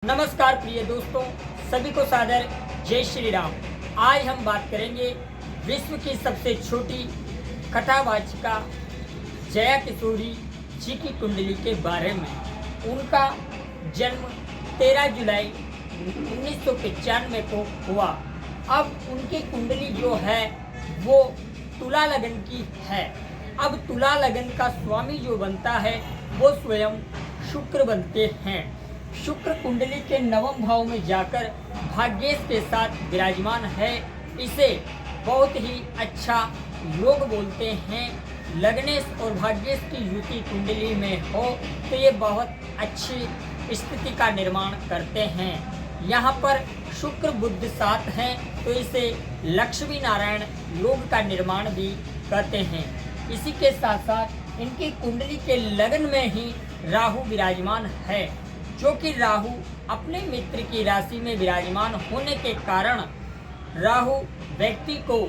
नमस्कार प्रिय दोस्तों, सभी को सादर जय श्री राम। आज हम बात करेंगे विश्व की सबसे छोटी कथावाचिका जया किशोरी जी की कुंडली के बारे में। उनका जन्म 13 जुलाई 1995 को हुआ। अब उनकी कुंडली जो है वो तुला लगन की है। अब तुला लगन का स्वामी जो बनता है वो स्वयं शुक्र बनते हैं। शुक्र कुंडली के नवम भाव में जाकर भाग्येश के साथ विराजमान है। इसे बहुत ही अच्छा योग बोलते हैं। लग्नेश और भाग्येश की युति कुंडली में हो तो ये बहुत अच्छी स्थिति का निर्माण करते हैं। यहाँ पर शुक्र बुध साथ हैं तो इसे लक्ष्मी नारायण योग का निर्माण भी करते हैं। इसी के साथ साथ इनकी कुंडली के लगन में ही राहु विराजमान है, जो कि राहु अपने मित्र की राशि में विराजमान होने के कारण राहु व्यक्ति को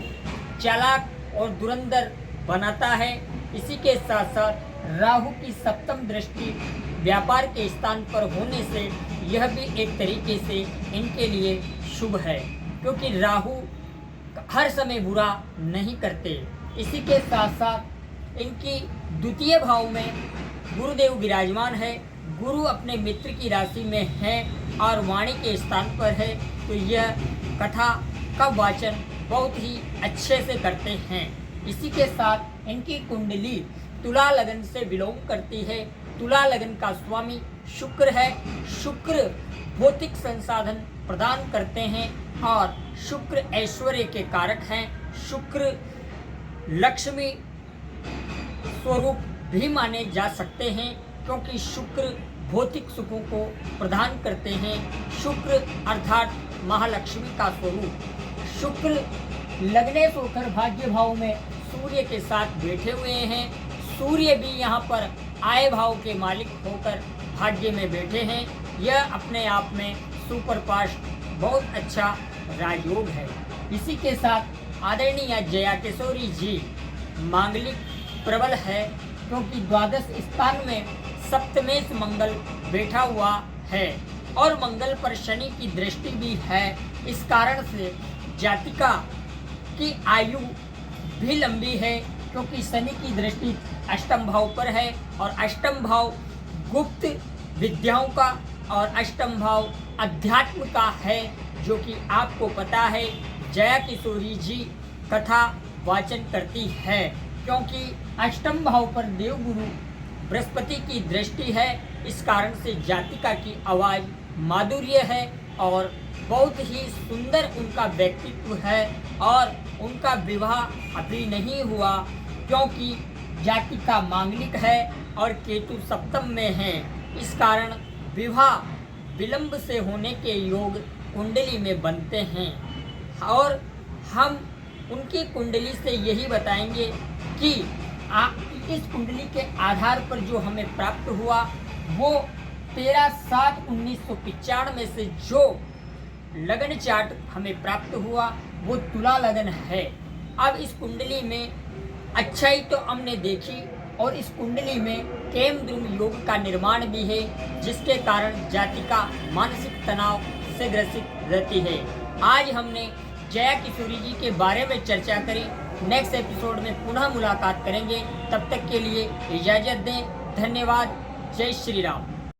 चालाक और धुरंधर बनाता है। इसी के साथ साथ राहु की सप्तम दृष्टि व्यापार के स्थान पर होने से यह भी एक तरीके से इनके लिए शुभ है, क्योंकि राहु हर समय बुरा नहीं करते। इसी के साथ साथ इनकी द्वितीय भाव में गुरुदेव विराजमान है। गुरु अपने मित्र की राशि में है और वाणी के स्थान पर है, तो यह कथा का वाचन बहुत ही अच्छे से करते हैं। इसी के साथ इनकी कुंडली तुला लगन से बिलोंग करती है। तुला लगन का स्वामी शुक्र है। शुक्र भौतिक संसाधन प्रदान करते हैं और शुक्र ऐश्वर्य के कारक हैं। शुक्र लक्ष्मी स्वरूप भी माने जा सकते हैं, क्योंकि शुक्र भौतिक सुखों को प्रदान करते हैं। शुक्र अर्थात महालक्ष्मी का स्वरूप। शुक्र लग्नेश होकर भाग्य भाव में सूर्य के साथ बैठे हुए हैं। सूर्य भी यहाँ पर आय भाव के मालिक होकर भाग्य में बैठे हैं। यह अपने आप में सुपरफास्ट बहुत अच्छा राजयोग है। इसी के साथ आदरणीय जया किशोरी जी मांगलिक प्रबल है, क्योंकि द्वादश स्थान में सप्तमेश मंगल बैठा हुआ है और मंगल पर शनि की दृष्टि भी है। इस कारण से जातिका की आयु भी लंबी है, क्योंकि शनि की दृष्टि अष्टम भाव पर है और अष्टम भाव गुप्त विद्याओं का और अष्टम भाव अध्यात्म का है, जो कि आपको पता है। जया किशोरी जी कथा वाचन करती है, क्योंकि अष्टम भाव पर देवगुरु बृहस्पति की दृष्टि है। इस कारण से जातिका की आवाज़ माधुर्य है और बहुत ही सुंदर उनका व्यक्तित्व है। और उनका विवाह अभी नहीं हुआ, क्योंकि जातिका मांगलिक है और केतु सप्तम में है। इस कारण विवाह विलंब से होने के योग कुंडली में बनते हैं। और हम उनकी कुंडली से यही बताएंगे कि इस कुंडली के आधार पर जो हमें प्राप्त हुआ वो 13/7/1995 से जो लगन चार्ट हमें प्राप्त हुआ वो तुला लगन है। अब इस कुंडली में अच्छाई तो हमने देखी और इस कुंडली में केम द्रुम योग का निर्माण भी है, जिसके कारण जातिका मानसिक तनाव से ग्रसित रहती है। आज हमने जया किशोरी जी के बारे में चर्चा करी। नेक्स्ट एपिसोड में पुनः मुलाकात करेंगे। तब तक के लिए इजाज़त दें। धन्यवाद। जय श्री राम।